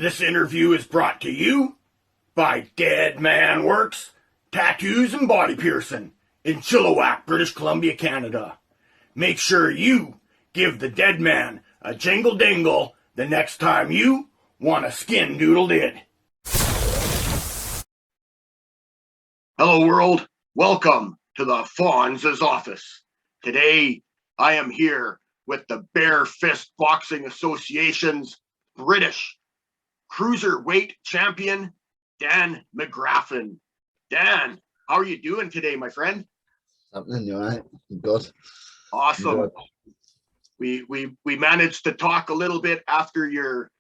This interview is brought to you by Dead Man Works Tattoos and Body Piercing in Chilliwack, British Columbia, Canada. Make sure you give the dead man a jingle dingle the next time you want a skin doodle did. Hello world, welcome to the Fonz's office. Today I am here with the Bare Fist Boxing Association's British Cruiserweight champion, Dan McGraffin. Dan, how are you doing today, my friend? Something, you all right? Good. Awesome. Good. We managed to talk a little bit after your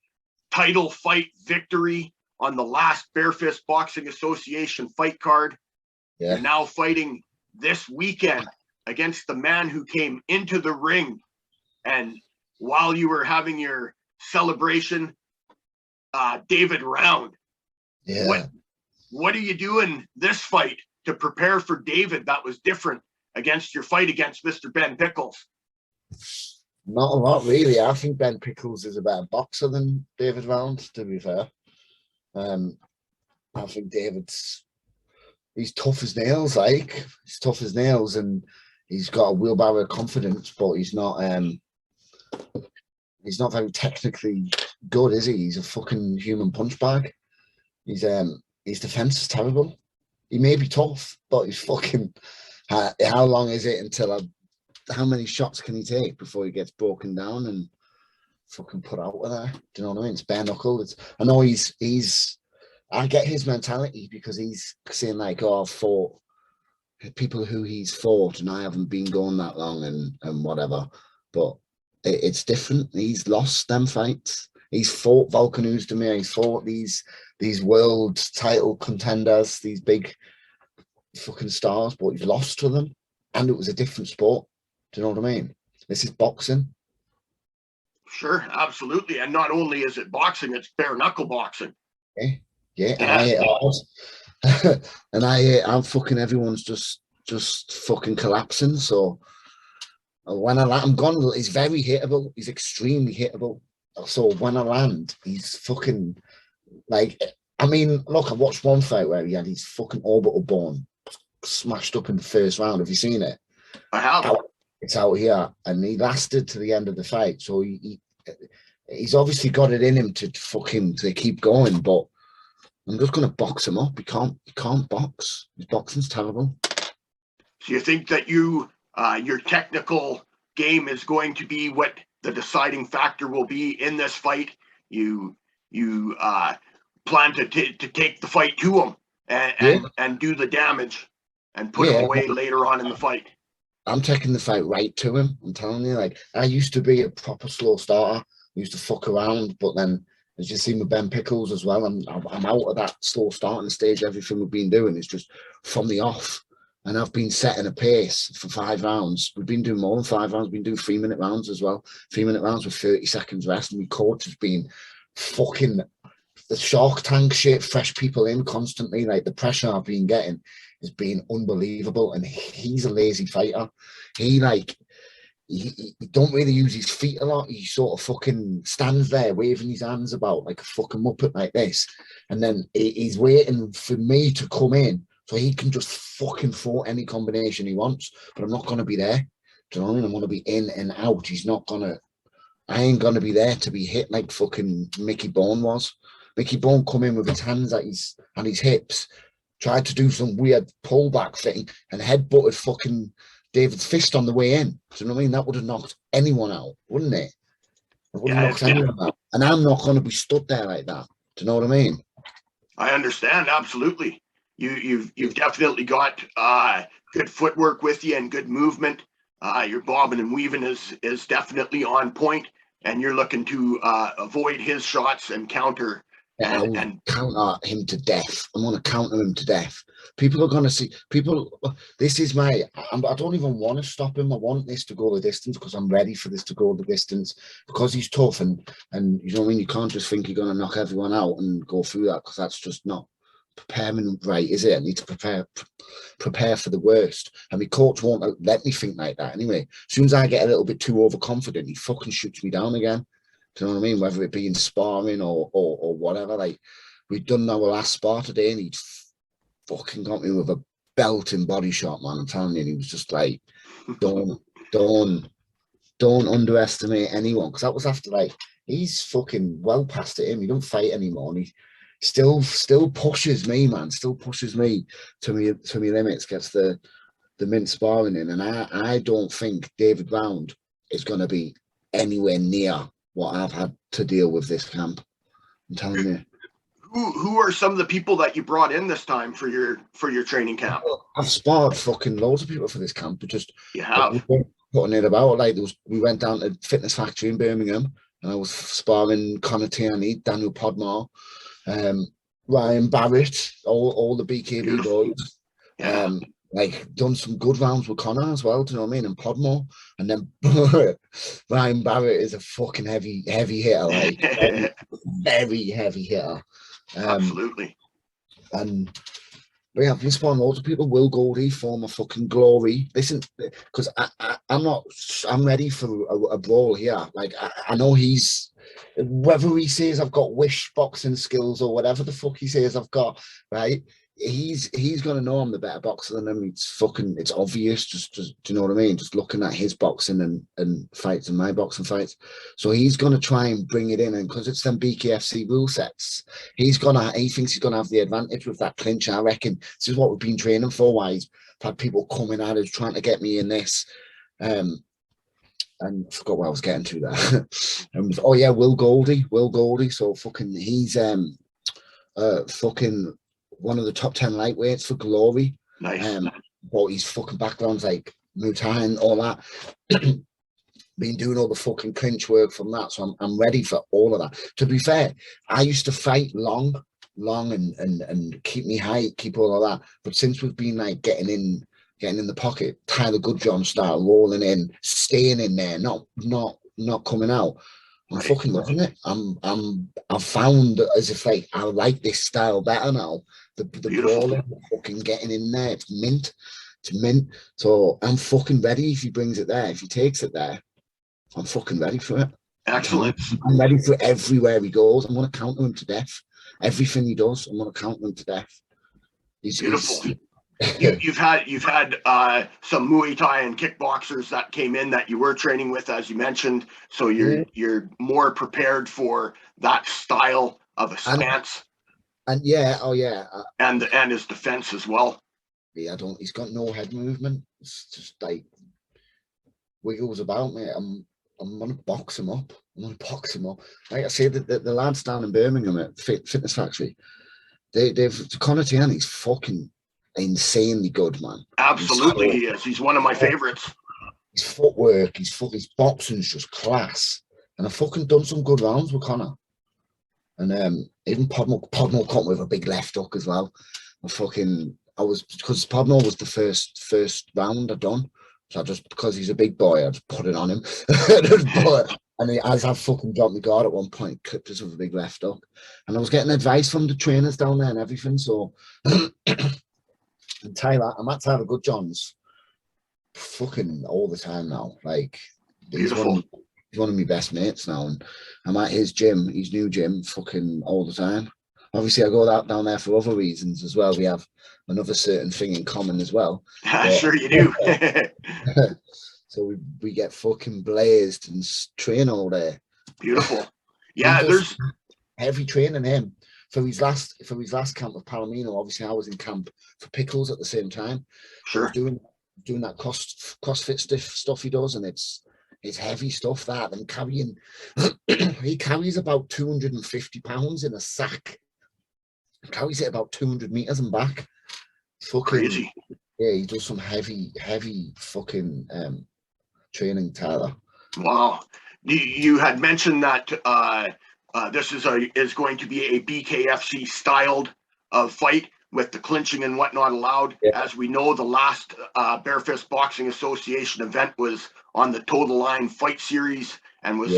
title fight victory on the last Bare Fist Boxing Association fight card. Yeah. You're now fighting this weekend against the man who came into the ring, and while you were having your celebration, David Round. Yeah. What are you doing this fight to prepare for David that was different against your fight against Mr. Ben Pickles? Not a lot, really. I think Ben Pickles is a better boxer than David Round, to be fair. I think he's tough as nails, and he's got a wheelbarrow of confidence, but he's not very technically good, is he? He's a fucking human punch bag. His defense is terrible. He may be tough, but he's fucking. How long is it until how many shots can he take before he gets broken down and fucking put out of there? Do you know what I mean? It's bare knuckle. I know he's. I get his mentality because he's saying like, "Oh, I've fought people who he's fought, and I haven't been going that long, and whatever." But it's different. He's lost them fights. He's fought Volkan Oezdemir. He's fought these world title contenders, these big fucking stars, but he's lost to them, and it was a different sport. Do you know what I mean? This is boxing. Sure, absolutely. And not only is it boxing, it's bare knuckle boxing. Yeah. And I hate ours. And I'm fucking everyone's just fucking collapsing. So when I'm gone, he's very hittable. He's extremely hittable. So when I land, he's fucking like. I mean, look, I watched one fight where he had his fucking orbital bone smashed up in the first round. Have you seen it? I have. It's out here, and he lasted to the end of the fight. So he's obviously got it in him to keep going. But I'm just gonna box him up. He can't box. His boxing's terrible. So you think that your technical game is going to be what the deciding factor will be in this fight? You plan to take the fight to him and do the damage and put him away later on in the fight. I'm taking the fight right to him. I'm telling you, like, I used to be a proper slow starter. I used to fuck around, but then, as you see with Ben Pickles as well, I'm out of that slow starting stage. Everything we've been doing is just from the off. And I've been setting a pace for 5 rounds. We've been doing more than 5 rounds. We've been doing 3-minute rounds as well. 3-minute rounds with 30 seconds rest. And my coach has been fucking the Shark Tank shit, fresh people in constantly. Like, the pressure I've been getting has been unbelievable. And he's a lazy fighter. He don't really use his feet a lot. He sort of fucking stands there waving his hands about like a fucking muppet like this. And then he's waiting for me to come in so he can just fucking throw any combination he wants. But I'm not going to be there. Do you know what I mean? I'm going to be in and out. I ain't going to be there to be hit like fucking Mickey Bone was. Mickey Bone come in with his hands at his hips, tried to do some weird pullback thing and headbutted fucking David's fist on the way in. Do you know what I mean? That would have knocked anyone out, wouldn't it? It would have knocked anyone out. And I'm not going to be stood there like that. Do you know what I mean? I understand, absolutely. You've definitely got good footwork with you and good movement. Your bobbing and weaving is definitely on point, and you're looking to avoid his shots and counter. And counter him to death. I'm going to counter him to death. People are going to see. This is I don't even want to stop him. I want this to go the distance because I'm ready for this to go the distance because he's tough and you know what I mean. You can't just think you're going to knock everyone out and go through that because that's just not preparing right, is it? I need to prepare for the worst, and my coach won't let me think like that anyway. As soon as I get a little bit too overconfident, he fucking shoots me down again. Do you know what I mean? Whether it be in sparring or whatever. Like, we'd done our last spar today, and he'd fucking got me with a belting body shot, man. I'm telling you, and he was just like, don't, don't, don't underestimate anyone, because that was after, like, he's fucking well past it. He don't fight anymore, and he still pushes me, man. Still pushes me to me limits. Gets the mint sparring in, and I don't think David Round is going to be anywhere near what I've had to deal with this camp. I'm telling you. Who are some of the people that you brought in this time for your training camp? I've sparred fucking loads of people for this camp, but just you have putting it about. Like, we went down to Fitness Factory in Birmingham, and I was sparring Connor Tierney, Daniel Podmore, Ryan Barrett, all the BKB Beautiful. boys. Yeah. Like, done some good rounds with Connor as well, do you know what I mean? And Podmore. And then Ryan Barrett is a fucking heavy hitter, like very heavy hitter. Absolutely. And but yeah, I've been sparring loads of people. Will Goldie, former fucking Glory. Listen, because I'm ready for a brawl here. Like, I know he's, whether he says I've got wish boxing skills or whatever the fuck he says I've got, right? He's gonna know I'm the better boxer than him. It's obvious. Just do you know what I mean? Just looking at his boxing and fights and my boxing fights. So he's gonna try and bring it in, and because it's them BKFC rule sets, he thinks he's gonna have the advantage with that clinch. I reckon this is what we've been training for. Why he's had people coming at us trying to get me in this. And I forgot what I was getting to there. Oh yeah, Will Goldie. So fucking he's fucking one of the top 10 lightweights for Glory. Nice. But his fucking background's like Muay Thai and all that. Been doing all the fucking clinch work from that, so I'm ready for all of that. To be fair, I used to fight long and keep me height, keep all of that. But since we've been like getting in the pocket, Tyler Goodjohn style, rolling in, staying in there, not coming out. I'm fucking loving it. I've found as if like I like this style better now. The brawling, fucking getting in there, it's mint. So I'm fucking ready if he brings it there. If he takes it there, I'm fucking ready for it. Excellent. I'm ready for everywhere he goes. I'm going to counter him to death. Everything he does, I'm going to counter him to death. Beautiful. You've had some Muay Thai and kickboxers that came in that you were training with, as you mentioned. So you're more prepared for that style of a stance. And yeah, and his defense as well. Yeah, he's got no head movement. It's just like wiggles about, mate. I'm gonna box him up. Like I say, the lads down in Birmingham at Fitness Factory, they've Connor Tierney's fucking insanely good, man. Absolutely, he is. He's one of my favorites. His footwork, his boxing's just class. And I've fucking done some good rounds with Connor. And even Podmore caught me with a big left hook as well. Because Podmore was the first round I'd done. So because he's a big boy, I just put it on him. As I fucking dropped my guard at one point, clipped us with a big left hook. And I was getting advice from the trainers down there and everything. So, and Tyler, I'm at Tyler Goodjohn's fucking all the time now. Like, he's one of my best mates now. And I'm at his new gym, fucking all the time. Obviously, I go down there for other reasons as well. We have another certain thing in common as well. Sure you do. So we get fucking blazed and train all day. Beautiful. Yeah, there's heavy training him for his last camp with Palomino. Obviously, I was in camp for Pickles at the same time. Sure. Doing that CrossFit stuff he does, and it's heavy stuff that, and carrying. He carries about 250 pounds in a sack. Carries it about 200 meters and back. Fucking crazy. Yeah, he does some heavy fucking training, Tyler. Wow. You had mentioned that this is going to be a BKFC styled fight with the clinching and whatnot allowed. Yeah. As we know, the last Bare Fist Boxing Association event was on the Total Line Fight Series and was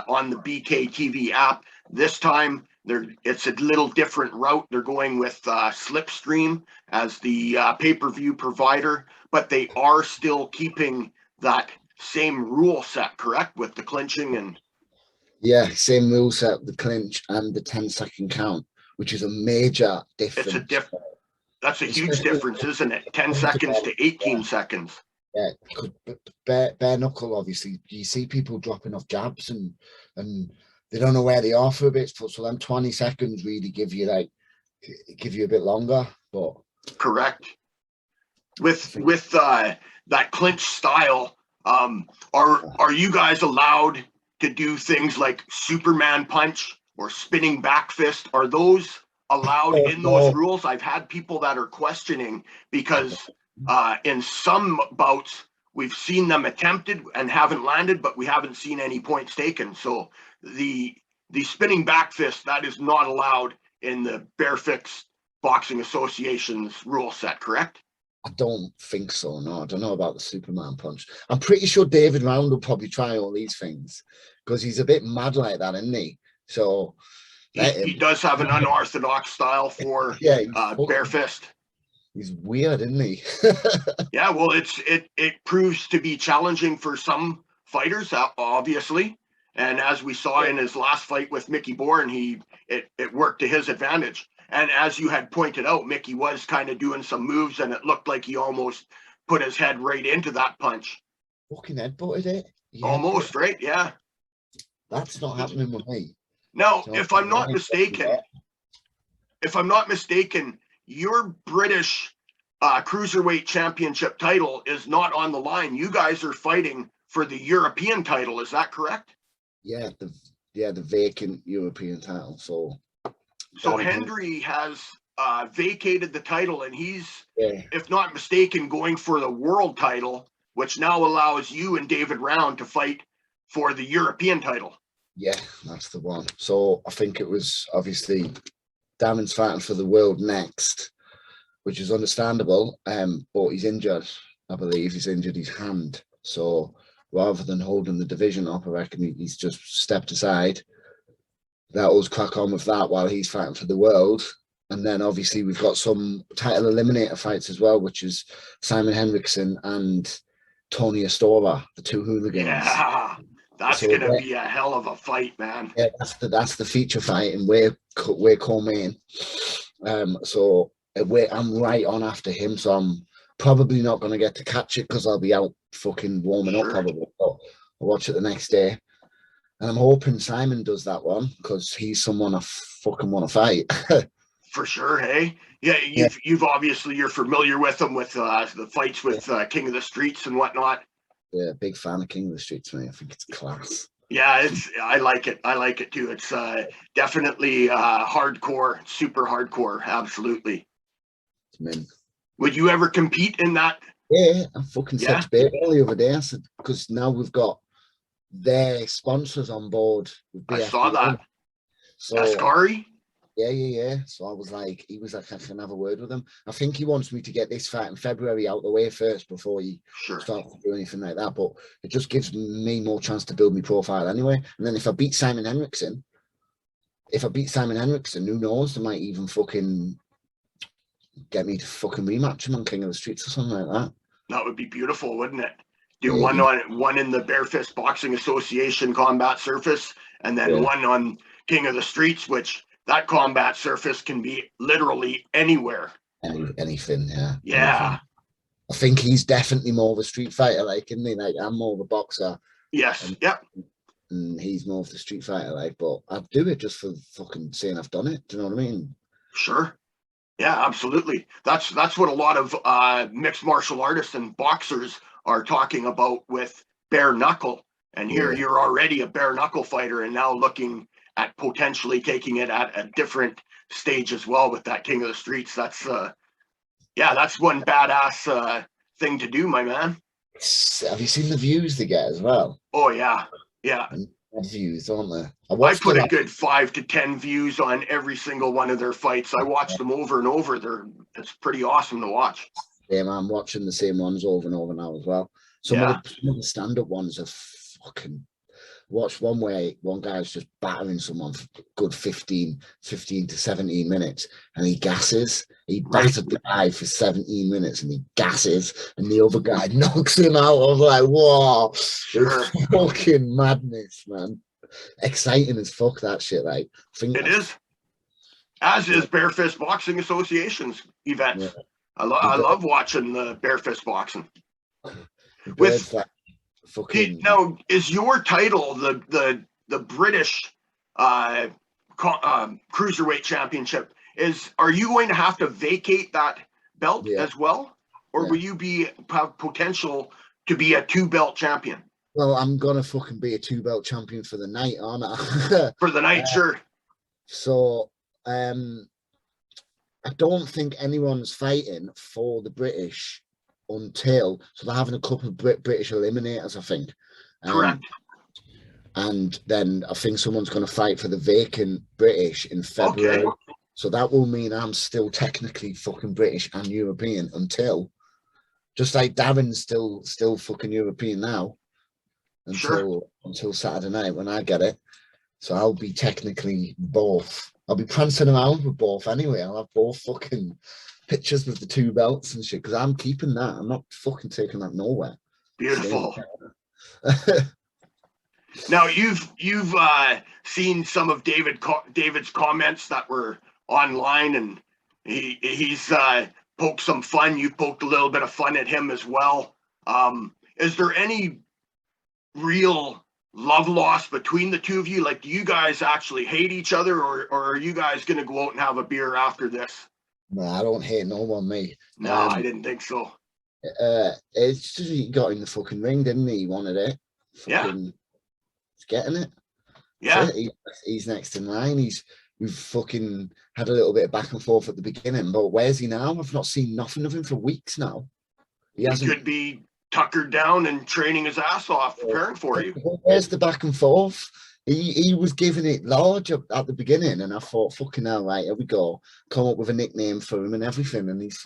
on the BK TV app. This time, it's a little different route. They're going with Slipstream as the pay-per-view provider, but they are still keeping that same rule set, correct, with the clinching and. Yeah, same rule set, the clinch and the 10-second count, which is a major It's a difference. that's a huge Especially difference, isn't it? 10 think seconds about to it, 18 seconds. yeah, bare knuckle, obviously. You see people dropping off jabs and they don't know where they are for a bit. So them 20 seconds really give you a bit longer. But Correct. I With think that clinch style, are you guys allowed to do things like Superman punch or spinning back fist? Are those allowed oh, in those no. rules? I've had people that are questioning because in some bouts we've seen them attempted and haven't landed, but we haven't seen any points taken. So the the spinning back fist, that is not allowed in the Barefix Boxing Association's rule set, correct? I don't think so. No, I don't know about the Superman punch. I'm pretty sure David Round will probably try all these things because he's a bit mad like that, isn't he? So let He him. does have an unorthodox style for Yeah, bare fist. he's weird, isn't he? Yeah, well, it proves to be challenging for some fighters, obviously, and as we saw Yeah. in his last fight with Mickey Bourne, it worked to his advantage. And as you had pointed out, Mickey was kind of doing some moves, and it looked like he almost put his head right into that punch. Fucking headbutted it. He headbutted. Almost, right? Yeah. That's not happening with me. Now, So if I'm not mistaken, your British cruiserweight championship title is not on the line. You guys are fighting for the European title. Is that correct? yeah, the vacant European title. So So Darren Henry, Hendry has vacated the title, and he's, yeah, if not mistaken, going for the world title, which now allows you and David Round to fight for the European title. yeah, that's the one. So I think it was obviously Darren's fighting for the world next, which is understandable. But he's injured. I believe he's injured his hand. So rather than holding the division up, I reckon he's just stepped aside. Let us crack on with that while he's fighting for the world. And then obviously we've got some title eliminator fights as well, which is Simon Henriksen and Tony Astora, the two hooligans. Yeah, that's So gonna be a hell of a fight, man. yeah, that's the feature fight, and we're co-main. So I'm right on after him, so I'm probably not going to get to catch it because I'll be out fucking warming up Sure. probably. But I'll watch it the next day, and I'm hoping Simon does that one because he's someone I fucking want to fight. For sure, hey. Yeah, Yeah, you've obviously you're familiar with them with the fights with King of the Streets and whatnot. yeah, big fan of King of the Streets, mate. I think it's class. Yeah, it's I like it. I like it too. It's definitely hardcore, super hardcore. Absolutely. It's mint. Would you ever compete in that? Yeah, I fucking said Yeah, to Bailey the other day. I said because now we've got their sponsors on board with I saw BFBA. that. So Ascari. yeah. So he was like, I can have a word with him. I think he wants me to get this fight in February out the way first before he Sure. starts to do anything like that. But it just gives me more chance to build my profile anyway. And then if I beat Simon Henriksen, who knows? They might even fucking get me to fucking rematch him on King of the Streets or something like that. That would be beautiful, wouldn't it? Do Maybe. one in the Bare Fist Boxing Association combat surface, and then Yeah. one on King of the Streets, which that combat surface can be literally anywhere. Anything, yeah. Yeah. Anything. I think he's definitely more of a street fighter, like, isn't he? Like, I'm more of a boxer. Yes. Yep. And he's more of the street fighter, like, but I'd do it just for fucking saying I've done it. Do you know what I mean? Sure. Yeah, absolutely. That's what a lot of mixed martial artists and boxers are talking about with bare knuckle. And here Yeah. you're already a bare knuckle fighter, and now looking at potentially taking it at a different stage as well with that King of the Streets. That's that's one badass thing to do, my man. Have you seen the views they get as well? Oh yeah, yeah. And views, aren't they? I put a good 5 to 10 views on every single one of their fights. I watched them over and over. It's pretty awesome to watch. Yeah, I'm watching the same ones over and over now as well. Some of the stand-up ones are fucking. Watch one where one guy's just battering someone for a good 15 to 17 minutes and he gasses. He battered the guy for 17 minutes and he gasses and the other guy knocks him out. I was like, whoa, Sure. it's fucking madness, man. exciting as fuck, that shit. Like, I think It is, as is Bare Fist Boxing Association's events. yeah, I love watching the Bare Fist boxing. the With birds like fucking. now, is your title the British cruiserweight championship? Are you going to have to vacate that belt Yeah, as well, or yeah. will you have potential to be a 2-belt champion Well, I'm gonna fucking be a 2-belt champion for the night, aren't I? for the night? Sure. So, I don't think anyone's fighting for the British until they're having a couple of British eliminators, I think. Correct. And then I think someone's going to fight for the vacant British in February. Okay. So that will mean I'm still technically fucking British and European until, just like Darren's still fucking European now until Saturday night when I get it. So I'll be technically both. I'll be prancing around with both anyway. I'll have both fucking pictures with the 2 belts and shit because I'm keeping that. I'm not fucking taking that nowhere. Beautiful. Now you've seen some of David's comments that were online, and he's poked some fun. You poked a little bit of fun at him as well. Is there any real love lost between the two of you? Like, do you guys actually hate each other, or are you guys going to go out and have a beer after this? No, I don't hate no one, mate. No, I didn't think so. It's just he got in the fucking ring, didn't he? He wanted it. Fucking, Yeah. He's getting it. Yeah. He's next in line. We've fucking had a little bit of back and forth at the beginning, but where's he now? I've not seen nothing of him for weeks now. He could be tuckered down and training his ass off, preparing for you. Where's the back and forth? He was giving it large at the beginning, and I thought, fucking hell, right, here we go. Come up with a nickname for him and everything, and he's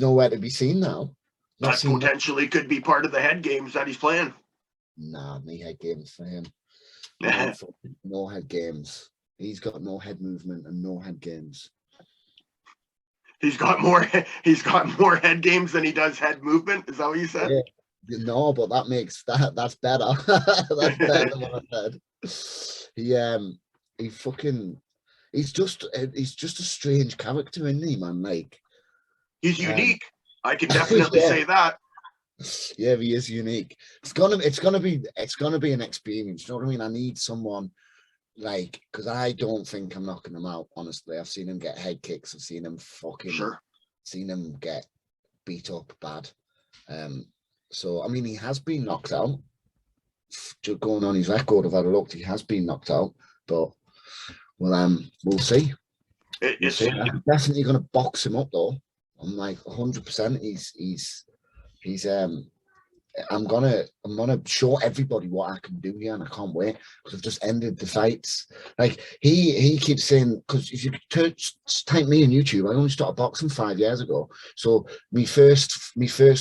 nowhere to be seen now. That potentially could be part of the head games that he's playing. Nah, no head games for him. No head games. He's got no head movement and no head games. He's got more head games than he does head movement. Is that what you said? Yeah. No, but that's better. That's better than what I said. He's just a strange character, isn't he, man? Like, he's unique. I can definitely say that. Yeah, he is unique. It's gonna be an experience. You know what I mean? I need someone like, because I don't think I'm knocking him out. Honestly, I've seen him get head kicks. I've seen him seen him get beat up bad. So I mean, he has been knocked out. Going on his record, I've had a look. He has been knocked out, but we'll see. I'm definitely gonna box him up though. I'm like 100%. I'm gonna show everybody what I can do here, and I can't wait because I've just ended the fights. Like he keeps saying, because if you type me on YouTube, I only started boxing 5 years ago. So me first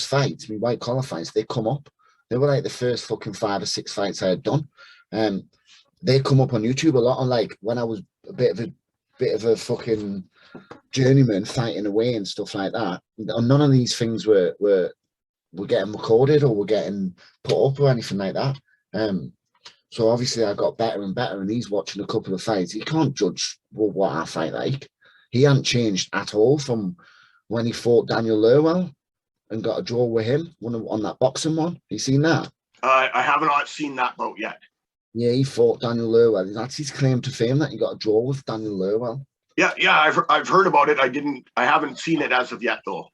fights, me white collar fights, they come up. They were like the first fucking 5 or 6 fights I had done. They come up on YouTube a lot. On like when I was a bit of a fucking journeyman fighting away and stuff like that. None of these things were getting recorded or were getting put up or anything like that. So obviously I got better and better, and he's watching a couple of fights. He can't judge what I fight like. He hadn't changed at all from when he fought Daniel Lurwell and got a draw with him on that boxing one. You seen that? I have not seen that bout yet. Yeah, he fought Daniel Lurwell. That's his claim to fame, that he got a draw with Daniel Lurwell. Yeah, I've heard about it. I haven't seen it as of yet though.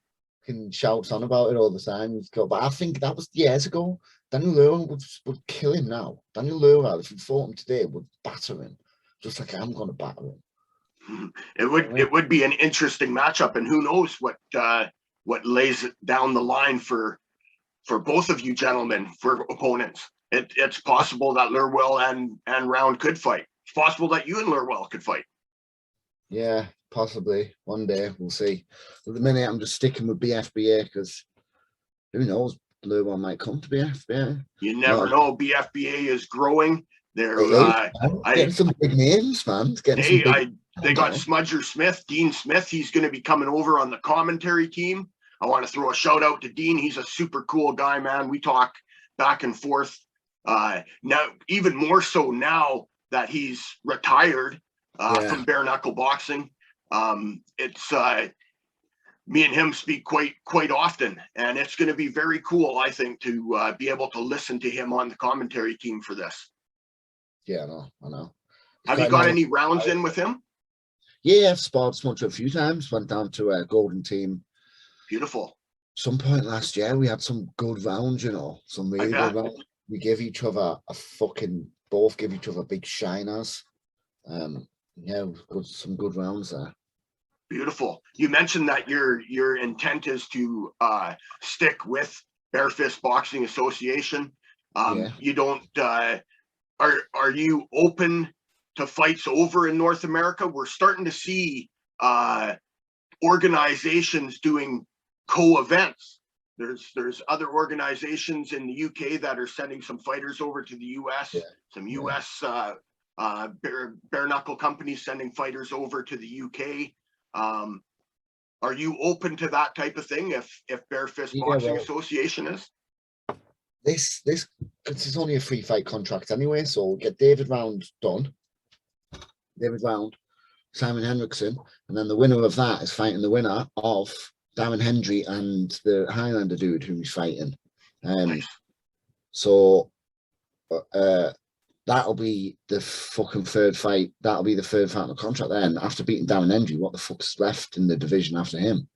Can shouts on about it all the time. But I think that was years ago. Daniel Lurwell would kill him now. Daniel Lurwell, if he fought him today, would batter him, just like I'm going to batter him. It would be an interesting matchup, and who knows what lays down the line for both of you gentlemen, for opponents. It's possible that Lurwell and Round could fight. It's possible that you and Lurwell could fight. Yeah, possibly. One day, we'll see. At the minute, I'm just sticking with BFBA because who knows, Lurwell might come to BFBA. You never know. BFBA is growing. They're getting some big names, man. They got Smudger Smith, Dean Smith. He's going to be coming over on the commentary team. I want to throw a shout out to Dean. He's a super cool guy, man. We talk back and forth Now, even more so now that he's retired from bare knuckle boxing. It's me and him speak quite often, and it's going to be very cool, I think, to be able to listen to him on the commentary team for this. Yeah, I know. Have you got any rounds in with him? Yeah, I've sparred Smudge a few times. Went down to a Golden Team. Beautiful. Some point last year, we had some good rounds, you know, some really good rounds. We give each other both give each other big shiners. Yeah, some good rounds there. Beautiful. You mentioned that your intent is to stick with Bare Fist Boxing Association. You don't. Are you open to fights over in North America? We're starting to see organizations doing co-events. There's other organizations in the UK that are sending some fighters over to the US. Some US bare knuckle companies sending fighters over to the UK. Are you open to that type of thing if Bare Fist Boxing Association is? This is only a 3-fight contract anyway, so we'll get David Round done. David Round, Simon Henriksen, and then the winner of that is fighting the winner of Darren Hendry and the Highlander dude who he's fighting. Nice. So that'll be the fucking third fight. That'll be the third fight in the contract then. After beating Darren Hendry, what the fuck's left in the division after him?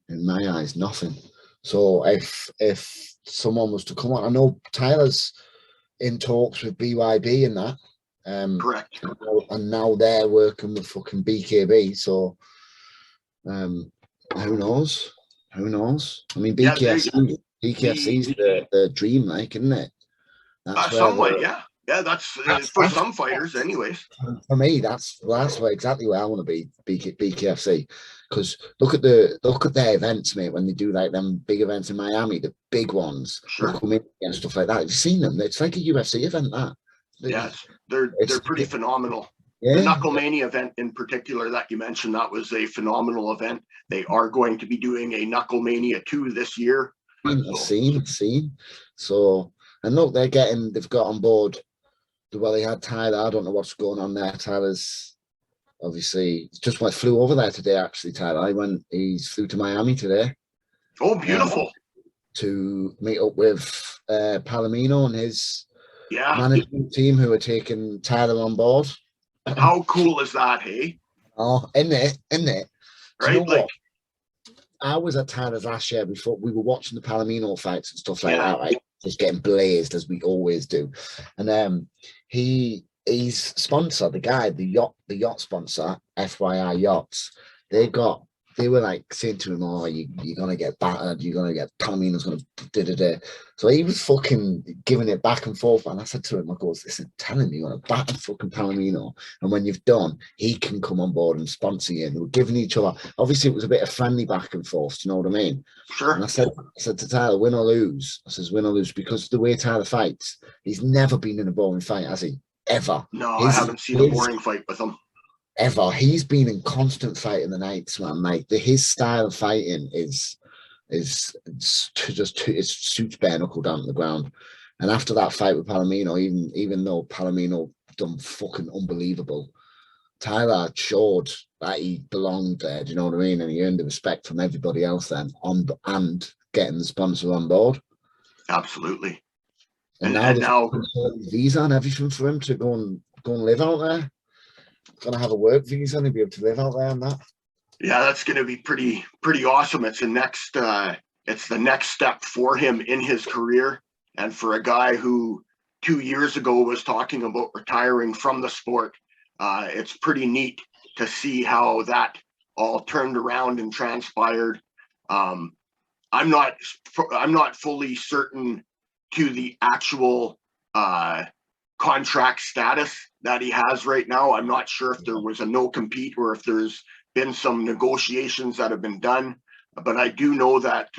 In my eyes, nothing. So if someone was to come on, I know Tyler's in talks with BYB and that. Correct. And now they're working with fucking BKB. So who knows? Who knows? I mean, BKFC is the dream, like, isn't it? That's somewhat, yeah. Yeah, that's for some fighters, anyways. For me, that's exactly where I want to be, BKFC. Because look at their events, mate. When they do like them big events in Miami, the big ones, sure, and stuff like that. Have you seen them? It's like a UFC event. That yes, they're pretty phenomenal. Yeah. The Knucklemania event in particular that you mentioned, that was a phenomenal event. They are going to be doing a Knucklemania 2 this year. I've seen. So, and look, they've got on board. Well, they had Tyler. I don't know what's going on there. Tyler's obviously just flew over there today. Actually, Tyler, he flew to Miami today. Oh, beautiful! To meet up with Palomino and his management team, who are taking Tyler on board. How cool is that, hey? Oh, isn't it? Right, you know what? I was at Tyler's last year before we were watching the Palomino fights and stuff like that, right? Just getting blazed as we always do. And he's sponsor, the guy, the yacht sponsor, FYI Yachts. They were like saying to him, "Oh, you're gonna get battered. You're gonna get Palomino's gonna da." So he was fucking giving it back and forth. And I said to him, "I goes, listen, tell him you're gonna batter fucking Palomino, and when you've done, he can come on board and sponsor you." And they were giving each other. Obviously, it was a bit of friendly back and forth. Do you know what I mean? Sure. And I said to Tyler, "Win or lose?" I says, "Win or lose," because the way Tyler fights, he's never been in a boring fight, has he? Ever? No, I haven't seen a boring fight with him. Ever. He's been in constant fight in the nights, man. Like his style of fighting is it suits bare knuckle down to the ground. And after that fight with Palomino, even though Palomino done fucking unbelievable, Tyler showed that he belonged there. Do you know what I mean? And he earned the respect from everybody else then and getting the sponsor on board. Absolutely. And now visa and everything for him to go and live out there. Gonna have a work visa and be able to live out there and that. Yeah, that's gonna be pretty awesome. It's the next step for him in his career. And for a guy who 2 years ago was talking about retiring from the sport, it's pretty neat to see how that all turned around and transpired. I'm not fully certain to the actual contract status that he has right now. I'm not sure if there was a no compete or if there's been some negotiations that have been done, but I do know that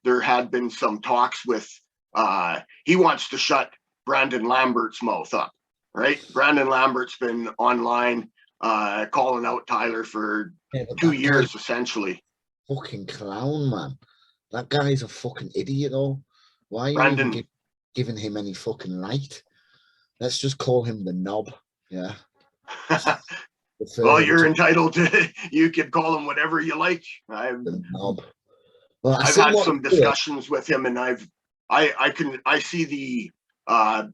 there had been some talks with he wants to shut Brandon Lambert's mouth up, right? Brandon Lambert's been online calling out Tyler for 2 years essentially. Fucking clown, man. That guy's a fucking idiot though. Why Brandon giving him any fucking light. Let's just call him the knob. Yeah. Well, you're entitled to. You could call him whatever you like. The knob. Well, I've had some discussions with him, and I see the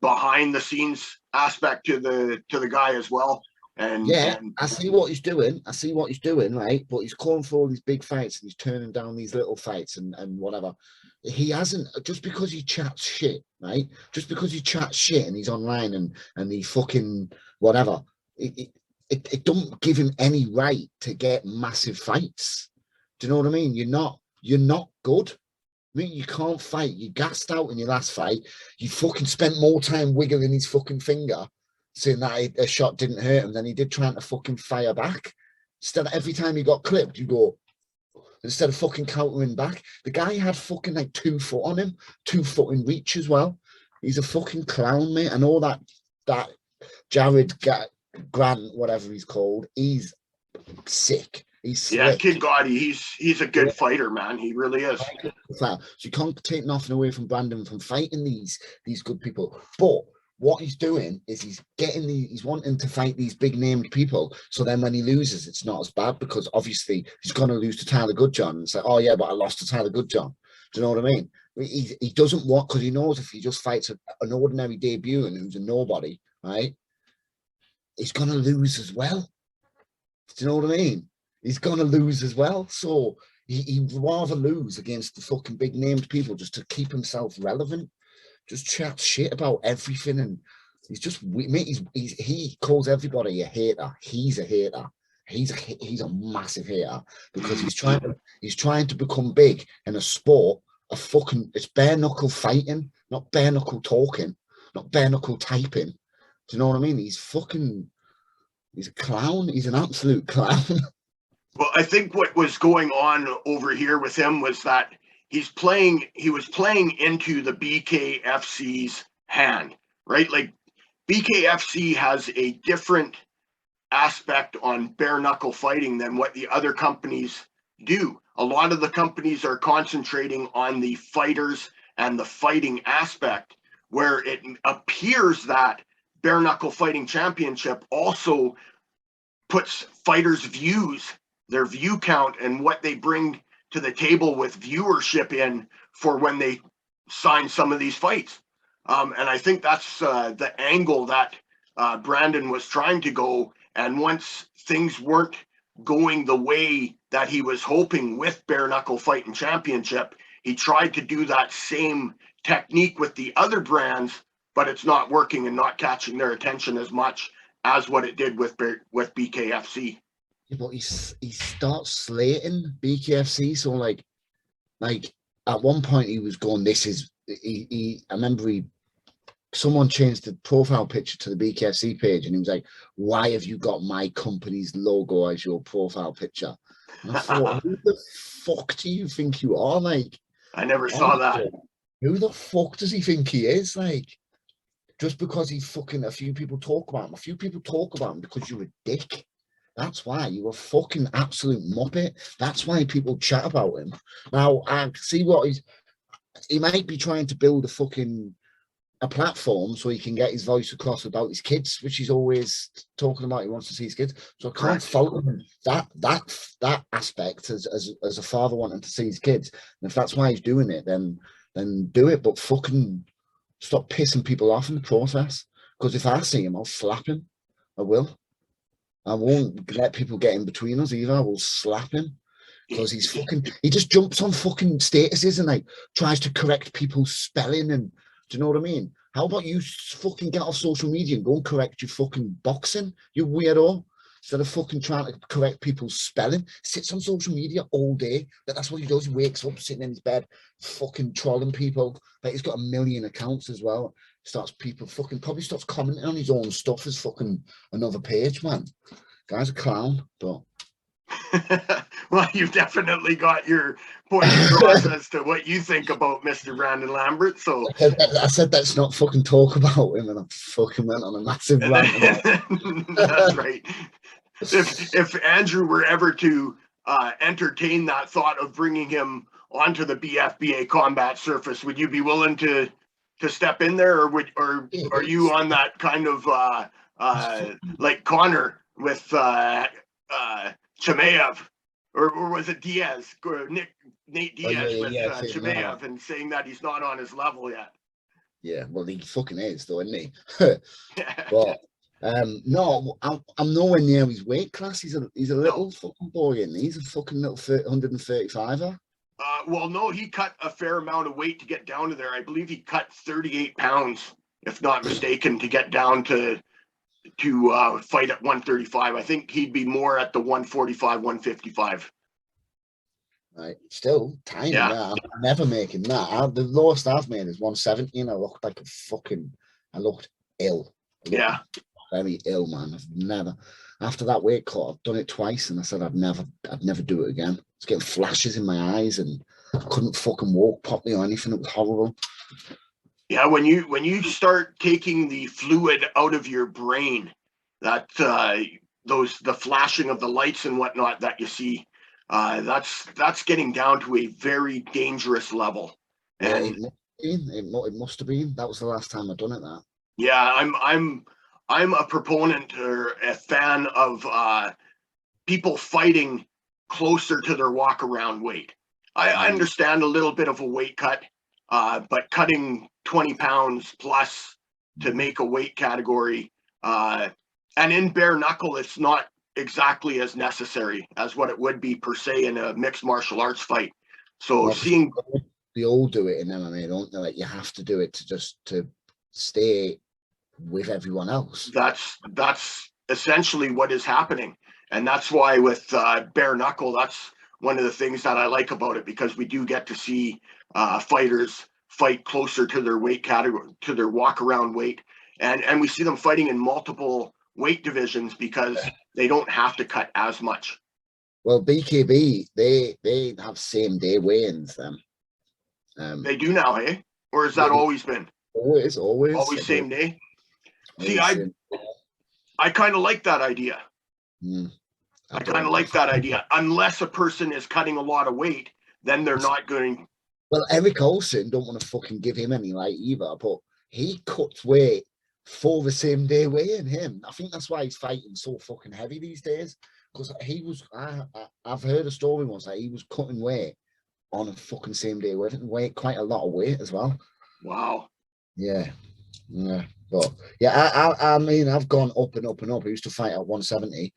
behind the scenes aspect to the guy as well. And I see what he's doing. Right? But he's calling for all these big fights and he's turning down these little fights and whatever. He hasn't, just because he chats shit, right? Just because he chats shit and he's online and he fucking whatever. It don't give him any right to get massive fights. Do you know what I mean? You're not good. I mean, you can't fight. You gassed out in your last fight. You fucking spent more time wiggling his fucking finger, saying that a shot didn't hurt him than he did trying to fucking fire back. Instead of every time he got clipped, you go, instead of fucking countering back. The guy had fucking like 2 foot on him, 2 foot in reach as well. He's a fucking clown, mate. And all that Jared Grant, whatever he's called, he's sick. He's slick. Kid Gotti, he's a good fighter, man. He really is. So you can't take nothing away from Brandon from fighting these good people. But what he's doing is he's wanting to fight these big named people. So then when he loses, it's not as bad, because obviously he's going to lose to Tyler Goodjohn and say, oh yeah, but I lost to Tyler Goodjohn. Do you know what I mean? He doesn't want, because he knows if he just fights an ordinary debutant who's a nobody, right, he's going to lose as well. Do you know what I mean? He's going to lose as well. So he'd rather lose against the fucking big named people just to keep himself relevant. Just chat shit about everything, and he's just, he calls everybody a hater. He's a hater. He's a massive hater, because he's trying to become big in a sport of fucking, it's bare knuckle fighting, not bare knuckle talking, not bare knuckle typing. Do you know what I mean? He's a clown. He's an absolute clown. Well, I think what was going on over here with him was that he was playing into the BKFC's hand, right? Like, BKFC has a different aspect on bare knuckle fighting than what the other companies do. A lot of the companies are concentrating on the fighters and the fighting aspect, where it appears that Bare Knuckle Fighting Championship also puts fighters' views, their view count, and what they bring to the table with viewership in for when they sign some of these fights. And I think that's the angle that Brandon was trying to go. And once things weren't going the way that he was hoping with Bare Knuckle Fighting Championship, he tried to do that same technique with the other brands, but it's not working and not catching their attention as much as what it did with BKFC. Yeah, but he starts slating BKFC. So like at one point he was going, I remember someone changed the profile picture to the BKFC page, and he was like, why have you got my company's logo as your profile picture? And I thought, who the fuck do you think you are? Like, I never saw that. Who the fuck does he think he is? Like, just because he fucking, a few people talk about him because you're a dick. That's why you're a fucking absolute muppet. That's why people chat about him. Now, I see what he might be trying to build a platform so he can get his voice across about his kids, which he's always talking about. He wants to see his kids. So I can't fault him that aspect as a father wanting to see his kids. And if that's why he's doing it, then do it. But fucking stop pissing people off in the process. Because if I see him, I'll slap him. I will. I won't let people get in between us either. I will slap him. Because he just jumps on fucking statuses and like tries to correct people's spelling, and do you know what I mean? How about you fucking get off social media and go and correct your fucking boxing, you weirdo? Instead of fucking trying to correct people's spelling, sits on social media all day. That's what he does. He wakes up sitting in his bed, fucking trolling people. Like, he's got 1 million accounts as well. Probably starts commenting on his own stuff as fucking another page, man. Guy's a clown, but. Well, you've definitely got your point across as to what you think about Mr. Brandon Lambert. So I said let's not fucking talk about him, and I fucking went on a massive rant. That's right. If Andrew were ever to entertain that thought of bringing him onto the BFBA combat surface, would you be willing to to step in there, or are you on that kind of like Connor with Chimaev, or was it Diaz or Nate Diaz with Chimaev, and saying that he's not on his level yet? Yeah, well, he fucking is, though, isn't he? But no, I'm nowhere near his weight class. He's a little fucking boy, and he's a fucking little 135er. Well, no, he cut a fair amount of weight to get down to there. I believe he cut 38 pounds, if not mistaken, to get down to fight at 135. I think he'd be more at the 145, 155. Right, still tiny. Yeah. I'm never making that. The lowest I've made is 170, and I looked like I looked ill. Very ill, man. I've never, after that weight cut, I've done it twice, and I said I'd never do it again. I was getting flashes in my eyes, and I couldn't fucking walk properly or anything. It was horrible. Yeah, when you start taking the fluid out of your brain, that the flashing of the lights and whatnot that you see, that's getting down to a very dangerous level. And it must have been. That was the last time I'd done it. That. Yeah, I'm a proponent or a fan of people fighting closer to their walk around weight. I understand a little bit of a weight cut, but cutting 20 pounds plus to make a weight category, and in bare knuckle, it's not exactly as necessary as what it would be per se in a mixed martial arts fight. So they all do it in MMA, don't they? Like, you have to do it to stay with everyone else. That's essentially what is happening, and that's why with bare knuckle, that's one of the things that I like about it, because we do get to see fighters fight closer to their weight category, to their walk around weight, and we see them fighting in multiple weight divisions because they don't have to cut as much. Well, BKB, they have same day weigh-ins then. They do now, hey? Or has that always been? Always same day. See, I kind of like that idea. I kind of like that idea. Unless a person is cutting a lot of weight, then they're not going. Well, Eric Olsen, don't want to fucking give him any light either, but he cuts weight for the same day weigh-in him. I think that's why he's fighting so fucking heavy these days. Because I've heard a story once that he was cutting weight on a fucking same day weight, quite a lot of weight as well. Wow. Yeah. But yeah, I mean, I've gone up and up and up. I used to fight at 170,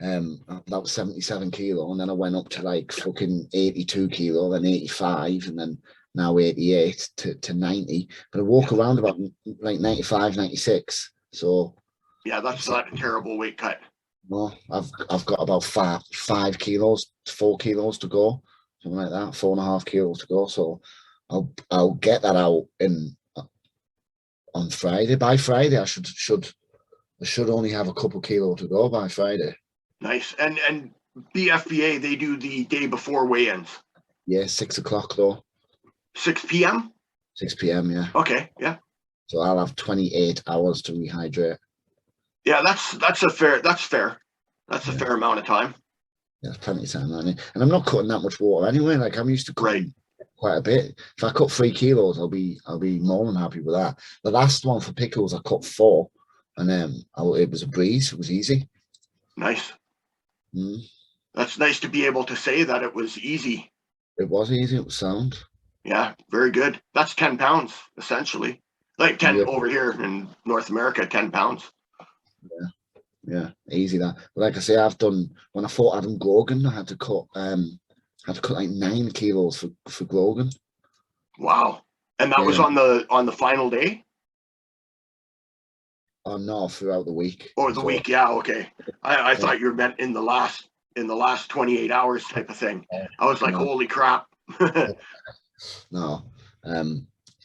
that was 77 kilo, and then I went up to like fucking 82 kilo, then 85, and then now 88 to 90. But I walk around about like 95, 96. So yeah, that's not a terrible weight cut. No, I've got about 4 kilos to go, something like that, 4.5 kilos to go. So I'll get that out on Friday. By Friday, I should only have a couple kilo to go by Friday. Nice. And BFBA, they do the day before weigh-ins. Yeah, 6 o'clock though. 6 p.m. 6 p.m. Yeah. Okay. Yeah. So I'll have 28 hours to rehydrate. Yeah, that's fair. That's a fair amount of time. Yeah, plenty of time, and I'm not cutting that much water anyway. Like, I'm used to cutting quite a bit. If I cut 3 kilos, I'll be more than happy with that. The last one for pickles, I cut 4, and it was a breeze. It was easy. Nice. That's nice to be able to say that it was easy. It was easy. It was sound. Yeah, very good. That's 10 pounds essentially. Like 10 over here in North America, 10 pounds. Yeah, easy that. But like I say, I've done, when I fought Adam Grogan, I had to cut like 9 kilos for Grogan. Wow. And that was on the final day? Oh no, throughout the week. Oh, the week, yeah, okay. I thought you meant in the last 28 hours type of thing. I was like, holy crap. No.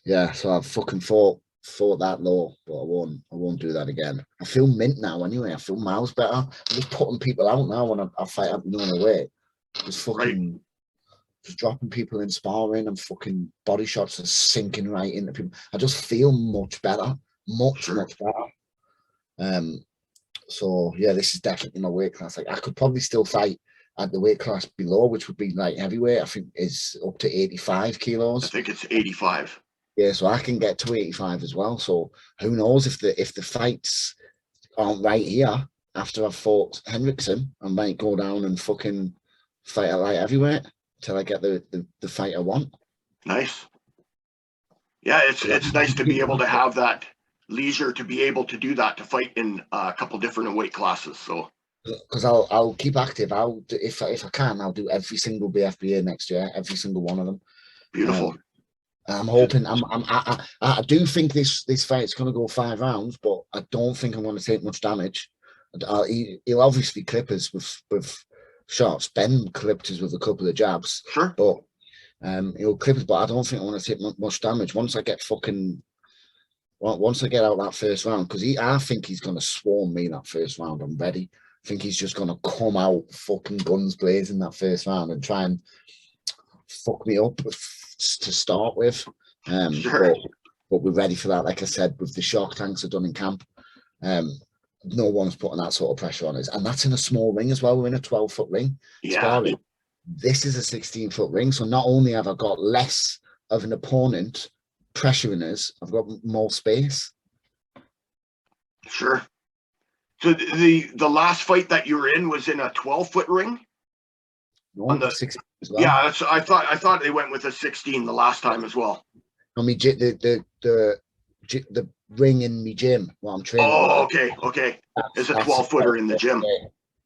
Yeah, so I've fucking fought that low, but I won't do that again. I feel mint now anyway. I feel miles better. I'm just putting people out now when I fight up in a way. Just fucking just dropping people in sparring, and fucking body shots are sinking right into people. I just feel much better. Much better. So yeah, this is definitely my weight class. Like, I could probably still fight at the weight class below, which would be like heavyweight. I think is up to 85 kilos. I think it's 85. Yeah, so I can get to 85 as well. So who knows if the fights aren't right here after I've fought Henriksen, I might go down and fucking fight at light heavyweight till I get the fight I want. Nice. Yeah, it's nice to be able to have that leisure to be able to do that, to fight in a couple different weight classes. So Because I'll keep active. If I can, I'll do every single BFBA next year, every single one of them. beautiful. I'm hoping. I do think this fight's going to go 5 rounds, but I don't think I'm going to take much damage. He'll obviously clip us with shots. Ben clipped us with a couple of jabs, Sure. but he'll clip us. But I don't think I want to take much damage once I get out that first round, because I think he's going to swarm me that first round. I'm ready. I think he's just going to come out fucking guns blazing that first round and try and fuck me up to start with. Sure. But we're ready for that. Like I said, with the shark tanks are done in camp. No one's putting that sort of pressure on us. And that's in a small ring as well. We're in a 12-foot ring. Yeah. Sparring. This is a 16-foot ring. So not only have I got less of an opponent pressuring us, I've got more space. Sure. So the last fight that you were in was in a 12-foot ring? No, on the 16 as well. Yeah, I thought they went with a 16 the last time as well. I mean, the ring in my gym while I'm training. Oh, okay. It's a 12-footer in the gym.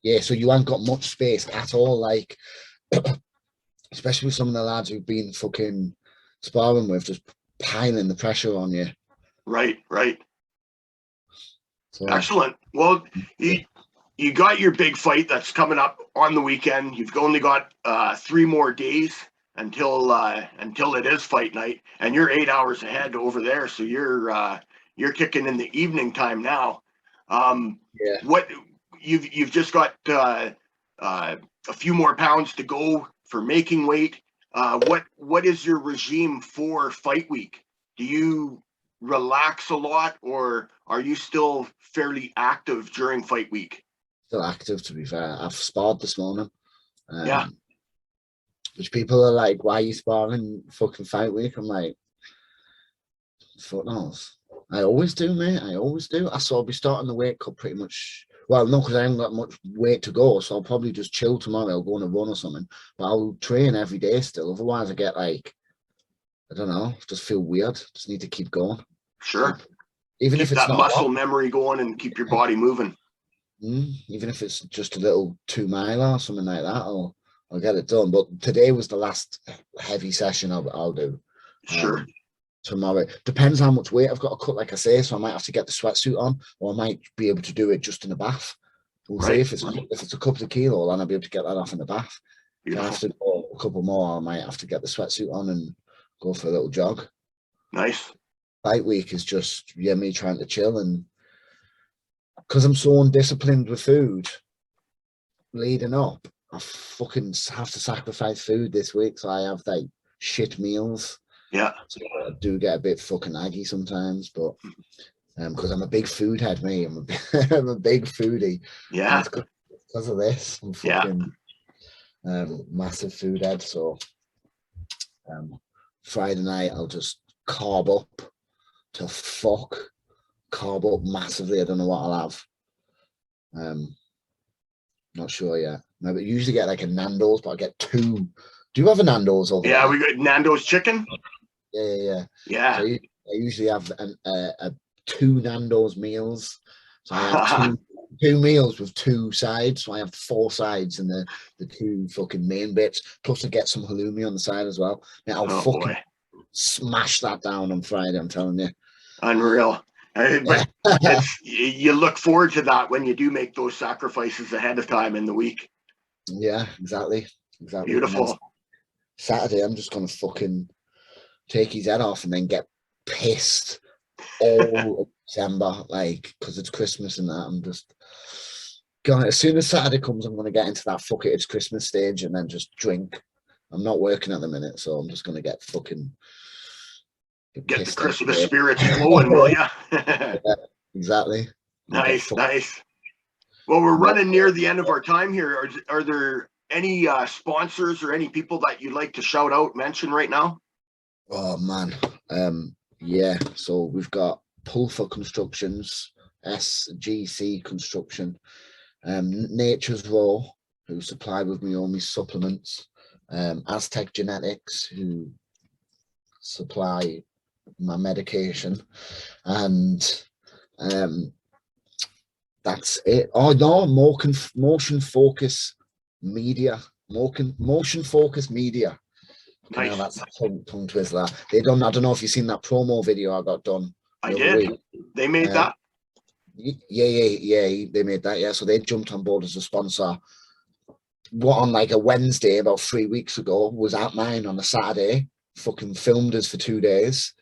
Yeah, so you haven't got much space at all. Like, especially with some of the lads who've been fucking sparring with, just piling the pressure on you. Right. So, excellent. Well, you got your big fight that's coming up on the weekend. You've only got 3 more days until it is fight night, and you're 8 hours ahead over there. So you're kicking in the evening time now. yeah. What you've just got a few more pounds to go for making weight. What is your regime for fight week? Do you relax a lot, or are you still fairly active during fight week? Still active, to be fair. I've sparred this morning. Yeah. Which people are like, why are you sparring fucking fight week? I'm like, fuck knows. I always do, mate. I always do. I'll be starting the weight cut pretty much. Well, no, because I haven't got much weight to go, so I'll probably just chill tomorrow. I'll go on a run or something. But I'll train every day still. Otherwise, I get like, I don't know, just feel weird. Just need to keep going. Sure. Even keep if it's that not muscle memory going and keep your body moving. Even if it's just a little 2 mile or something like that, I'll get it done. But today was the last heavy session I'll do. Sure. Tomorrow depends how much weight I've got to cut, like I say. So I might have to get the sweatsuit on, or I might be able to do it just in a bath. We'll see if it's a couple of kilos, then I'll be able to get that off in the bath. Beautiful. If I have to go a couple more, I might have to get the sweatsuit on and go for a little jog. Nice. Fight week is just me trying to chill, and because I'm so undisciplined with food leading up, I fucking have to sacrifice food this week, so I have like shit meals. Yeah. So I do get a bit fucking aggy sometimes, but because I'm a big food head, me. I'm a big foodie. Yeah. Because of this, I'm fucking massive food head. So Friday night, I'll just carb up to carb up massively. I don't know what I'll have. Not sure yet. Maybe usually get like a Nando's, but I get 2. Do you have a Nando's over there? We got Nando's chicken. Yeah. So I usually have 2 Nando's meals. So I have two meals with 2 sides. So I have 4 sides and the 2 fucking main bits. Plus I get some halloumi on the side as well. Now I'll fucking smash that down on Friday, I'm telling you. Unreal. But you look forward to that when you do make those sacrifices ahead of time in the week. Yeah, exactly. Beautiful. Saturday, I'm just gonna fucking take his head off and then get pissed all December, like, because it's Christmas and that. I'm just going, as soon as Saturday comes, I'm gonna get into that fuck it, it's Christmas stage and then just drink. I'm not working at the minute, so I'm just gonna get fucking get the Christmas spirits flowing, will ya? Yeah, exactly. Nice. Well, we're running near the end of our time here. Are there any sponsors or any people that you'd like to shout out, mention right now? Oh man, Yeah, so we've got Pulfer Constructions, SGC Construction, Nature's Raw, who supply with me all my supplements, Aztec Genetics, who supply my medication, and that's it. Oh no, motion focus media, motion focus media. Now Nice. that's a tongue twister. They done. I don't know if you've seen that promo video I got done I the other did. week. They made that. Yeah. They made that. Yeah, so they jumped on board as a sponsor. What on like a Wednesday about 3 weeks ago was at mine on a Saturday. Fucking filmed us for 2 days.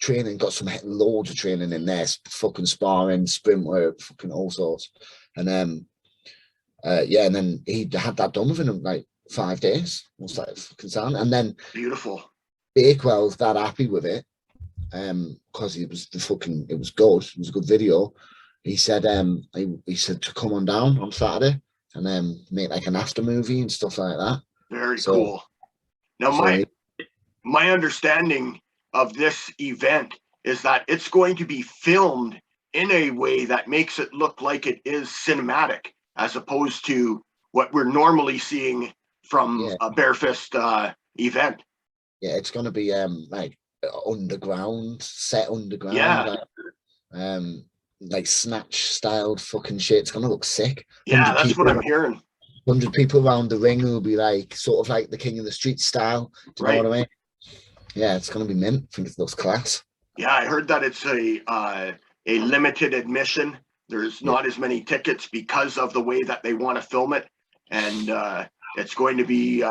Training, got some loads of training in there. Fucking sparring, sprint work, fucking all sorts. And yeah, and then he had that done within like 5 days. What's that fucking sound? And then Beautiful. Bakewell's that happy with it, because it was good. It was a good video. He said he said to come on down on Saturday and make like an after movie and stuff like that. Very cool. Now my understanding of this event is that it's going to be filmed in a way that makes it look like it is cinematic, as opposed to what we're normally seeing from a Bare Fist event. Yeah, it's gonna be like underground, set underground. Yeah. Like snatch styled fucking shit. It's gonna look sick. Yeah, that's what I'm hearing. 100 people around the ring will be like sort of like the King of the Street style. Do you know what I mean? Yeah, it's gonna be mint. I think it looks class. Yeah, I heard that it's a limited admission. There's not as many tickets because of the way that they want to film it, and it's going to be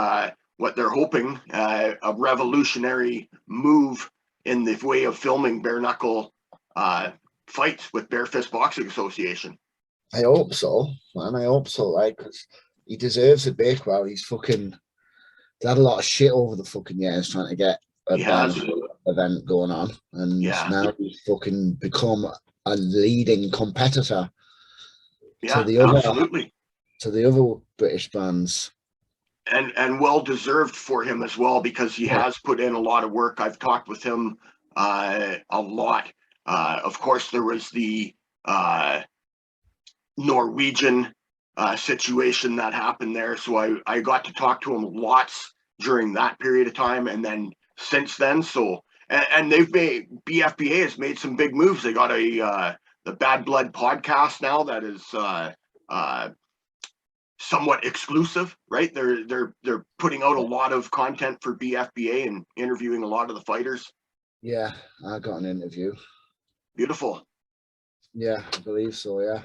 what they're hoping, a revolutionary move in the way of filming bare knuckle fights with Bare Fist Boxing Association. I hope so, man. I hope so. Like, 'cause he deserves it, Bakewell. He's fucking had a lot of shit over the fucking years trying to get a event going on, and now he's fucking become a leading competitor to the other British bands. And well deserved for him as well, because he has put in a lot of work. I've talked with him a lot. Of course, there was the Norwegian situation that happened there, so I got to talk to him lots during that period of time, and then since then. So and they've made, BFBA has made some big moves. They got the Bad Blood podcast now that is somewhat exclusive, right? They're putting out a lot of content for BFBA and interviewing a lot of the fighters. Yeah, I got an interview. Beautiful. Yeah, I believe so. Yeah.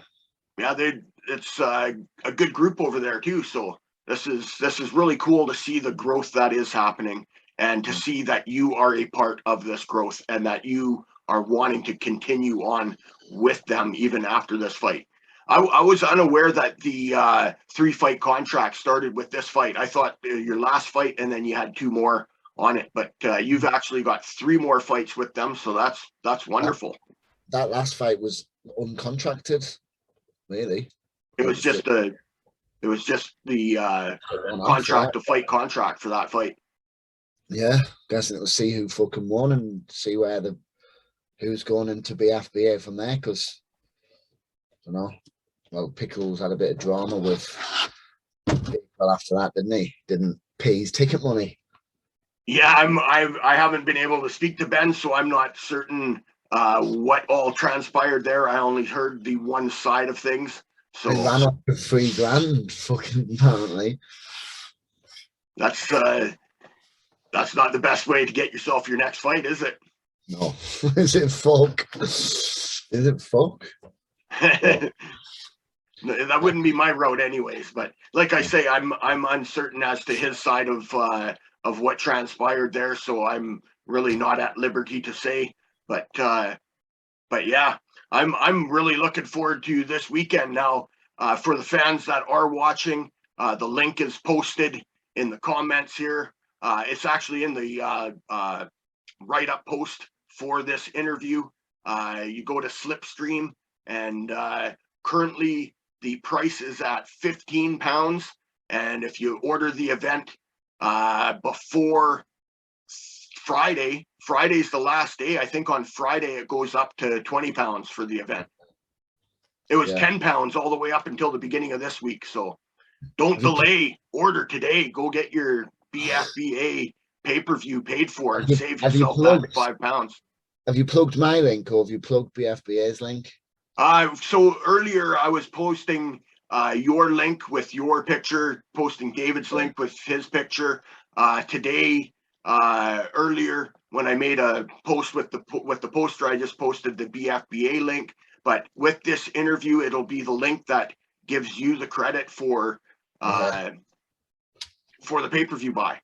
It's a good group over there too. So this is really cool to see the growth that is happening, and to see that you are a part of this growth, and that you are wanting to continue on with them even after this fight. I was unaware that the 3-fight contract started with this fight. I thought your last fight and then you had 2 more on it, but you've actually got 3 more fights with them, so that's wonderful. That last fight was uncontracted, really. It was just the contract to fight contract for that fight. Yeah, guessing it was see who fucking won and see who's going into BFBA from there, because I don't know. Well, Pickles had a bit of drama with people after that, didn't he? Didn't pay his ticket money. Yeah, I haven't been able to speak to Ben, so I'm not certain what all transpired there. I only heard the one side of things. So he ran up for $3,000, fucking apparently. That's not the best way to get yourself your next fight, is it? No. Is it fuck? Is it fuck? That wouldn't be my road anyways, but like I say, I'm uncertain as to his side of what transpired there, so I'm really not at liberty to say. But yeah, I'm really looking forward to this weekend now. For the fans that are watching, the link is posted in the comments here. It's actually in the write-up post for this interview. You go to Slipstream, and currently the price is at £15, and if you order the event before Friday. Friday's the last day. I think on Friday it goes up to 20 pounds for the event. It was 10 pounds all the way up until the beginning of this week. So don't delay. Order today. Go get your BFBA pay-per-view paid for and save yourself that 5 pounds. Have you plugged my link, or have you plugged BFBA's link? So earlier I was posting your link with your picture, posting David's link with his picture. Today, earlier when I made a post with the poster, I just posted the BFBA link. But with this interview, it'll be the link that gives you the credit for the pay-per-view buy.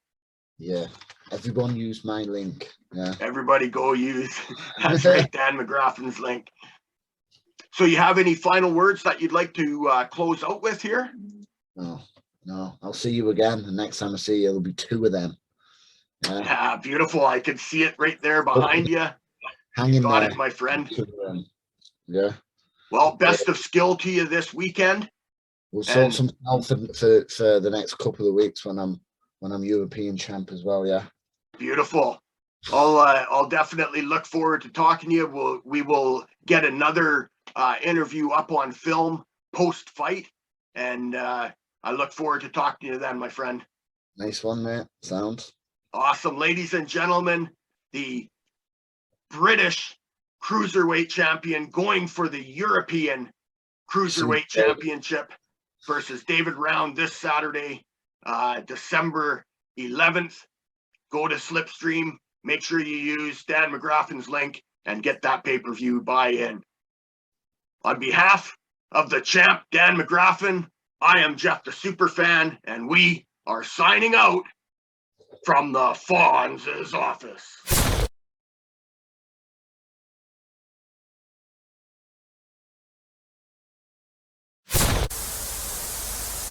Yeah, everyone use my link. Yeah, everybody go use. That's right, Dan McGraffin's link. So you have any final words that you'd like to close out with here? No. I'll see you again. The next time I see you, there'll be 2 of them. Yeah, beautiful. I can see it right there behind you. Hang in Got there. it, my friend. Yeah. Well, best of skill to you this weekend. We'll sort something out for the next couple of weeks when I'm European champ as well. Yeah. Beautiful. I'll definitely look forward to talking to you. We will get another interview up on film post fight, and I look forward to talking to you then, my friend. Nice one, mate. Sounds awesome. Ladies and gentlemen, the British Cruiserweight champion going for the European Cruiserweight Championship versus David Round this Saturday, December 11th. Go to Slipstream. Make sure you use Dan McGraffin's link and get that pay-per-view buy-in. On behalf of the champ, Dan McGraffin, I am Jeff the Superfan, and we are signing out from the Fonz's office.